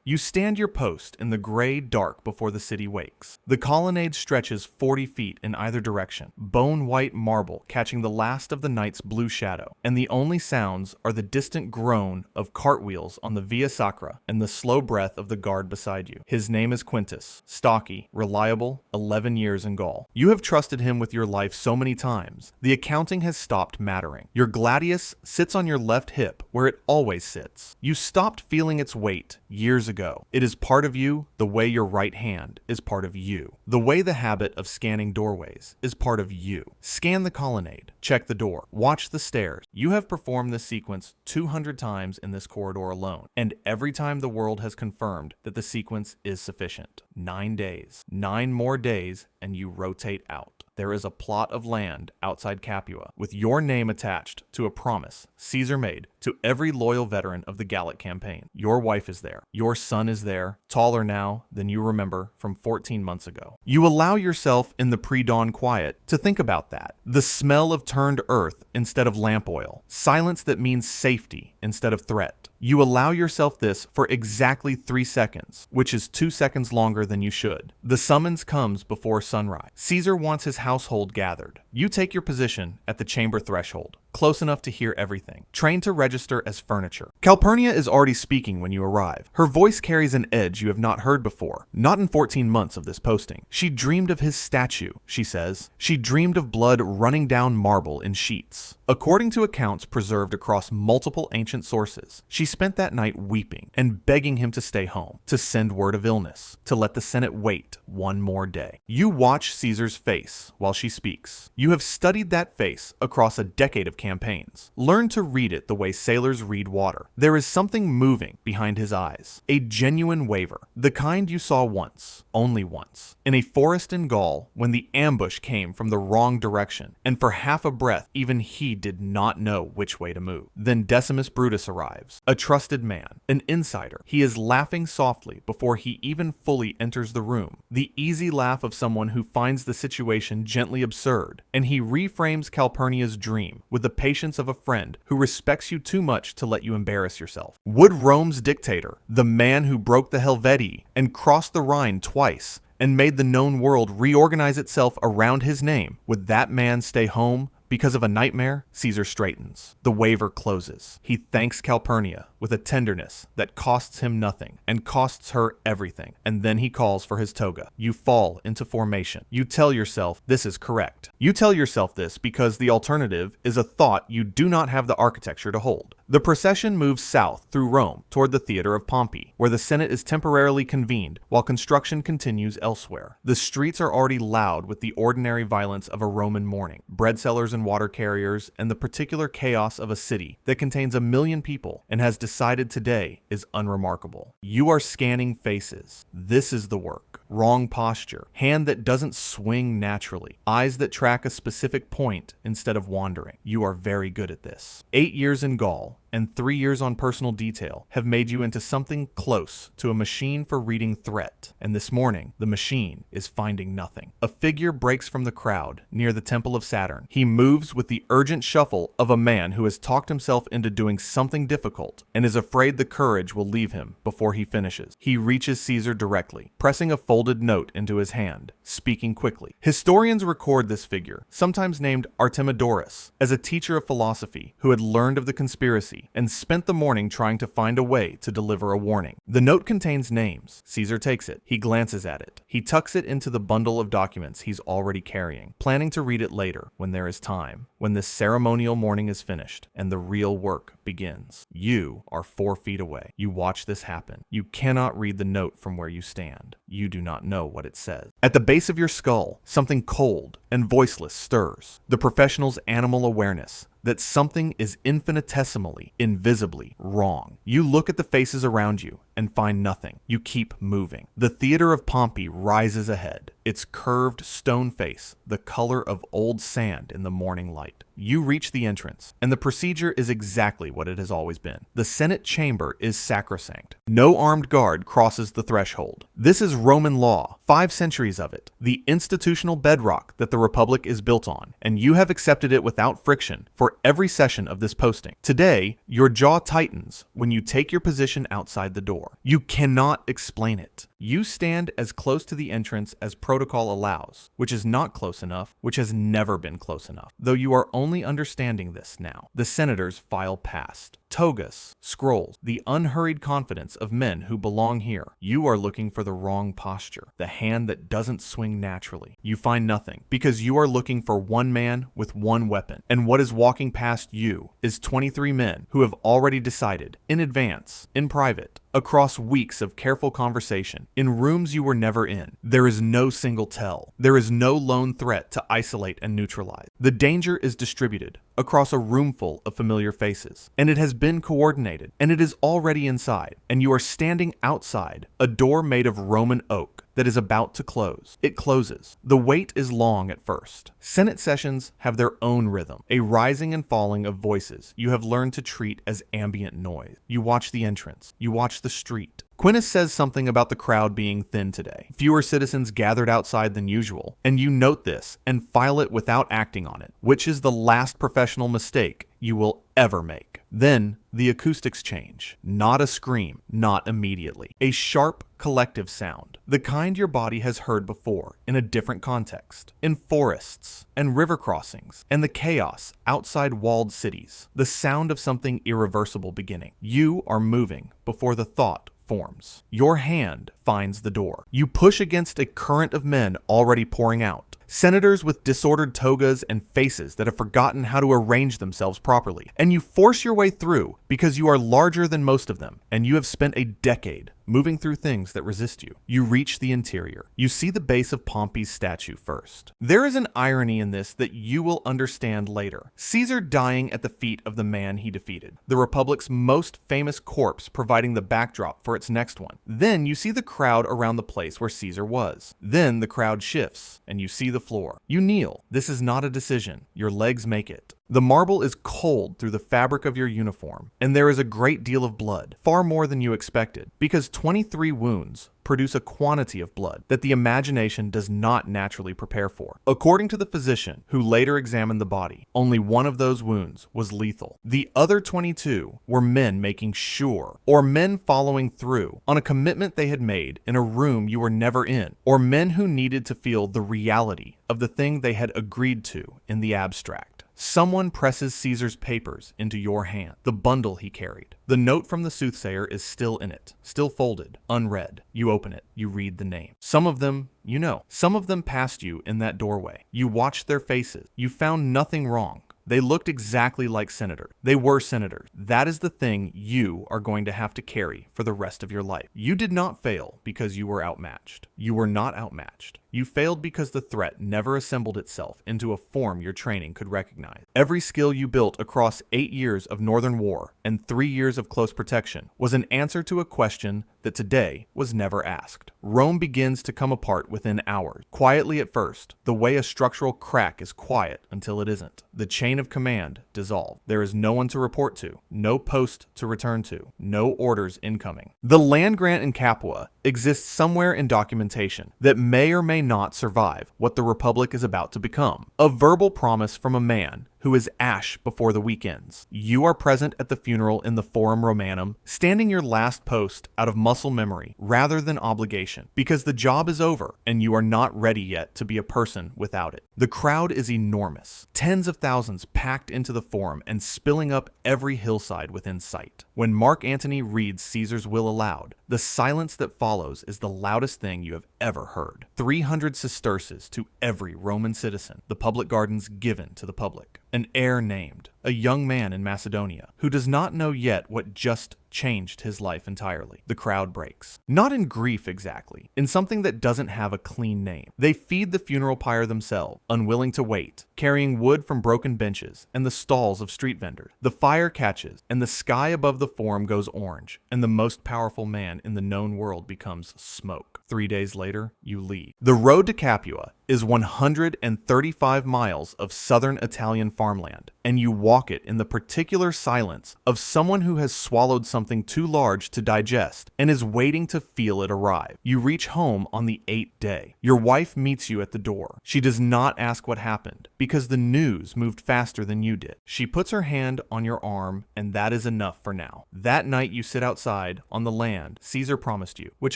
You stand your post in the gray dark before the city wakes. The colonnade stretches 40 feet in either direction, bone-white marble catching the last of the night's blue shadow, and the only sounds are the distant groan of cartwheels on the Via Sacra and the slow breath of the guard beside you. His name is Quintus, stocky, reliable, 11 years in Gaul. You have trusted him with your life so many times, the accounting has stopped mattering. Your gladius sits on your left hip where it always sits. You stopped feeling its weight years ago. It is part of you the way your right hand is part of you. The way the habit of scanning doorways is part of you. Scan the colonnade, check the door, watch the stairs. You have performed this sequence 200 times in this corridor alone, and every time the world has confirmed that the sequence is sufficient. 9 days. 9 more days and you rotate out. There is a plot of land outside Capua with your name attached to a promise Caesar made to every loyal veteran of the Gallic campaign. Your wife is there. Your son is there, taller now than you remember from 14 months ago. You allow yourself in the pre-dawn quiet to think about that. The smell of turned earth instead of lamp oil. Silence that means safety instead of threat. You allow yourself this for exactly 3 seconds, which is 2 seconds longer than you should. The summons comes before sunrise. Caesar wants his household gathered. You take your position at the chamber threshold, close enough to hear everything, trained to register as furniture. Calpurnia is already speaking when you arrive. Her voice carries an edge you have not heard before, not in 14 months of this posting. She dreamed of his statue, she says. She dreamed of blood running down marble in sheets. According to accounts preserved across multiple ancient sources, she spent that night weeping and begging him to stay home, to send word of illness, to let the Senate wait one more day. You watch Caesar's face while she speaks. You have studied that face across a decade of campaigns. Learn to read it the way sailors read water. There is something moving behind his eyes, a genuine waver, the kind you saw once, only once, in a forest in Gaul when the ambush came from the wrong direction, and for half a breath even he did not know which way to move. Then Decimus Brutus arrives, a trusted man, an insider. He is laughing softly before he even fully enters the room, the easy laugh of someone who finds the situation gently absurd, and he reframes Calpurnia's dream with the patience of a friend who respects you too much to let you embarrass yourself. Would Rome's dictator, the man who broke the Helvetii and crossed the Rhine twice and made the known world reorganize itself around his name, would that man stay home because of a nightmare? Caesar straightens. The waiver closes. He thanks Calpurnia with a tenderness that costs him nothing and costs her everything, and then he calls for his toga. You fall into formation. You tell yourself this is correct. You tell yourself this because the alternative is a thought you do not have the architecture to hold. The procession moves south through Rome toward the theater of Pompey, where the Senate is temporarily convened while construction continues elsewhere. The streets are already loud with the ordinary violence of a Roman morning. Bread sellers and water carriers, and the particular chaos of a city that contains 1 million people and has decided today is unremarkable. You are scanning faces. This is the work. Wrong posture. Hand that doesn't swing naturally. Eyes that track a specific point instead of wandering. You are very good at this. 8 years in Gaul and 3 years on personal detail have made you into something close to a machine for reading threat, and this morning, the machine is finding nothing. A figure breaks from the crowd near the Temple of Saturn. He moves with the urgent shuffle of a man who has talked himself into doing something difficult and is afraid the courage will leave him before he finishes. He reaches Caesar directly, pressing a folded note into his hand, speaking quickly. Historians record this figure, sometimes named Artemidorus, as a teacher of philosophy who had learned of the conspiracy and spent the morning trying to find a way to deliver a warning. The note contains names. Caesar takes it. He glances at it. He tucks it into the bundle of documents he's already carrying, planning to read it later when there is time, when this ceremonial morning is finished and the real work begins. You are 4 feet away. You watch this happen. You cannot read the note from where you stand. You do not know what it says. At the base of your skull, something cold and voiceless stirs. The professional's animal awareness that something is infinitesimally, invisibly wrong. You look at the faces around you and find nothing. You keep moving. The theater of Pompey rises ahead, its curved stone face the color of old sand in the morning light. You reach the entrance, and the procedure is exactly what it has always been. The Senate chamber is sacrosanct. No armed guard crosses the threshold. This is Roman law, 5 centuries of it, the institutional bedrock that the Republic is built on, and you have accepted it without friction for every session of this posting. Today, your jaw tightens when you take your position outside the door. anymore. You cannot explain it. You stand as close to the entrance as protocol allows, which is not close enough, which has never been close enough. Though you are only understanding this now. The senators file past. Togas, scrolls, the unhurried confidence of men who belong here. You are looking for the wrong posture, the hand that doesn't swing naturally. You find nothing, because you are looking for one man with one weapon, and what is walking past you is 23 men who have already decided, in advance, in private, across weeks of careful conversation, in rooms you were never in. There is no single tell. There is no lone threat to isolate and neutralize. The danger is distributed across a roomful of familiar faces, and it has been coordinated, and it is already inside, and you are standing outside a door made of Roman oak that is about to close. It closes. The wait is long at first. Senate sessions have their own rhythm, a rising and falling of voices you have learned to treat as ambient noise. You watch the entrance. You watch the street. Quintus says something about the crowd being thin today. Fewer citizens gathered outside than usual, and you note this and file it without acting on it, which is the last professional mistake you will ever make. Then the acoustics change. Not a scream, not immediately. A sharp, collective sound, the kind your body has heard before in a different context, in forests and river crossings and the chaos outside walled cities. The sound of something irreversible beginning. You are moving before the thought forms. Your hand finds the door. You push against a current of men already pouring out. Senators with disordered togas and faces that have forgotten how to arrange themselves properly. And you force your way through because you are larger than most of them, and you have spent a decade moving through things that resist you. You reach the interior. You see the base of Pompey's statue first. There is an irony in this that you will understand later. Caesar dying at the feet of the man he defeated. The Republic's most famous corpse providing the backdrop for its next one. Then you see the crowd around the place where Caesar was. Then the crowd shifts, and you see the floor. You kneel. This is not a decision. Your legs make it. The marble is cold through the fabric of your uniform, and there is a great deal of blood, far more than you expected, because 23 wounds produce a quantity of blood that the imagination does not naturally prepare for. According to the physician who later examined the body, only one of those wounds was lethal. The other 22 were men making sure, or men following through on a commitment they had made in a room you were never in, or men who needed to feel the reality of the thing they had agreed to in the abstract. Someone presses Caesar's papers into your hand, the bundle he carried. The note from the soothsayer is still in it, still folded, unread. You open it, you read the name. Some of them, you know. Some of them passed you in that doorway. You watched their faces. You found nothing wrong. They looked exactly like senators. They were senators. That is the thing you are going to have to carry for the rest of your life. You did not fail because you were outmatched. You were not outmatched. You failed because the threat never assembled itself into a form your training could recognize. Every skill you built across 8 years of Northern War and 3 years of close protection was an answer to a question that today was never asked. Rome begins to come apart within hours, quietly at first, the way a structural crack is quiet until it isn't. The chain of command dissolved. There is no one to report to, no post to return to, no orders incoming. The land grant in Capua exists somewhere in documentation that may or may not survive what the Republic is about to become. A verbal promise from a man who is ash before the week ends. You are present at the funeral in the Forum Romanum, standing your last post out of muscle memory rather than obligation, because the job is over and you are not ready yet to be a person without it. The crowd is enormous, tens of thousands packed into the Forum and spilling up every hillside within sight. When Mark Antony reads Caesar's will aloud, the silence that follows is the loudest thing you have ever heard. 300 sesterces to every Roman citizen, the public gardens given to the public. An heir named, a young man in Macedonia, who does not know yet what just changed his life entirely. The crowd breaks. Not in grief exactly, in something that doesn't have a clean name. They feed the funeral pyre themselves, unwilling to wait, carrying wood from broken benches and the stalls of street vendors. The fire catches, and the sky above the Forum goes orange, and the most powerful man in the known world becomes smoke. 3 days later, you leave. The road to Capua is 135 miles of southern Italian farmland, and you walk walk it in the particular silence of someone who has swallowed something too large to digest and is waiting to feel it arrive. You reach home on the 8th day. Your wife meets you at the door. She does not ask what happened because the news moved faster than you did. She puts her hand on your arm, and that is enough for now. That night you sit outside on the land Caesar promised you, which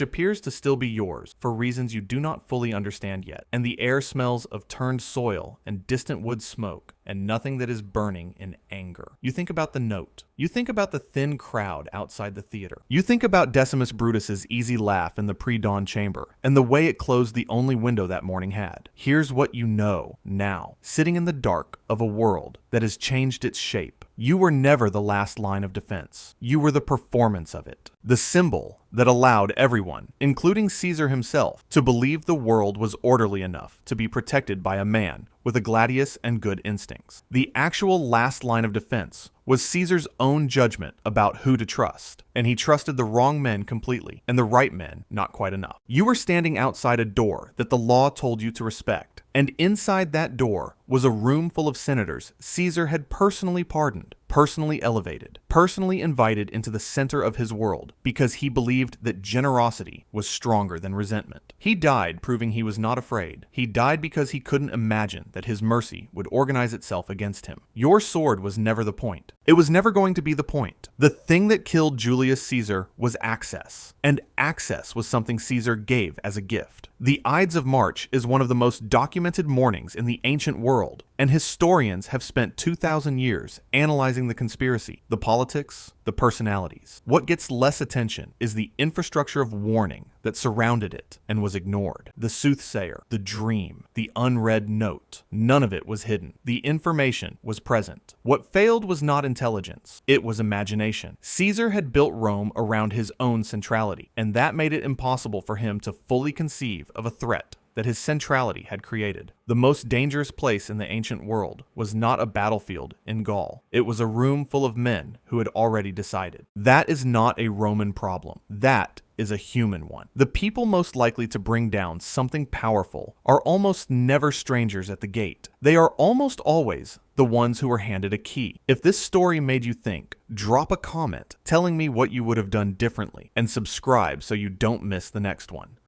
appears to still be yours for reasons you do not fully understand yet, and the air smells of turned soil and distant wood smoke, and nothing that is burning in anger. You think about the note. You think about the thin crowd outside the theater. You think about Decimus Brutus's easy laugh in the pre-dawn chamber, and the way it closed the only window that morning had. Here's what you know now, sitting in the dark of a world that has changed its shape. You were never the last line of defense. You were the performance of it. The symbol that allowed everyone, including Caesar himself, to believe the world was orderly enough to be protected by a man with a gladius and good instincts. The actual last line of defense was Caesar's own judgment about who to trust, and he trusted the wrong men completely, and the right men not quite enough. You were standing outside a door that the law told you to respect, and inside that door was a room full of senators Caesar had personally pardoned, personally elevated, personally invited into the center of his world because he believed that generosity was stronger than resentment. He died proving he was not afraid. He died because he couldn't imagine that his mercy would organize itself against him. Your sword was never the point. It was never going to be the point. The thing that killed Julius Caesar was access, and access was something Caesar gave as a gift. The Ides of March is one of the most documented mournings in the ancient world, and historians have spent 2,000 years analyzing the conspiracy, the politics, the personalities. What gets less attention is the infrastructure of warning that surrounded it and was ignored. The soothsayer, the dream, the unread note. None of it was hidden. The information was present. What failed was not intelligence. It was imagination. Caesar had built Rome around his own centrality, and that made it impossible for him to fully conceive of a threat that his centrality had created. The most dangerous place in the ancient world was not a battlefield in Gaul. It was a room full of men who had already decided. That is not a Roman problem. That is a human one. The people most likely to bring down something powerful are almost never strangers at the gate. They are almost always the ones who were handed a key. If this story made you think, drop a comment telling me what you would have done differently, and subscribe so you don't miss the next one.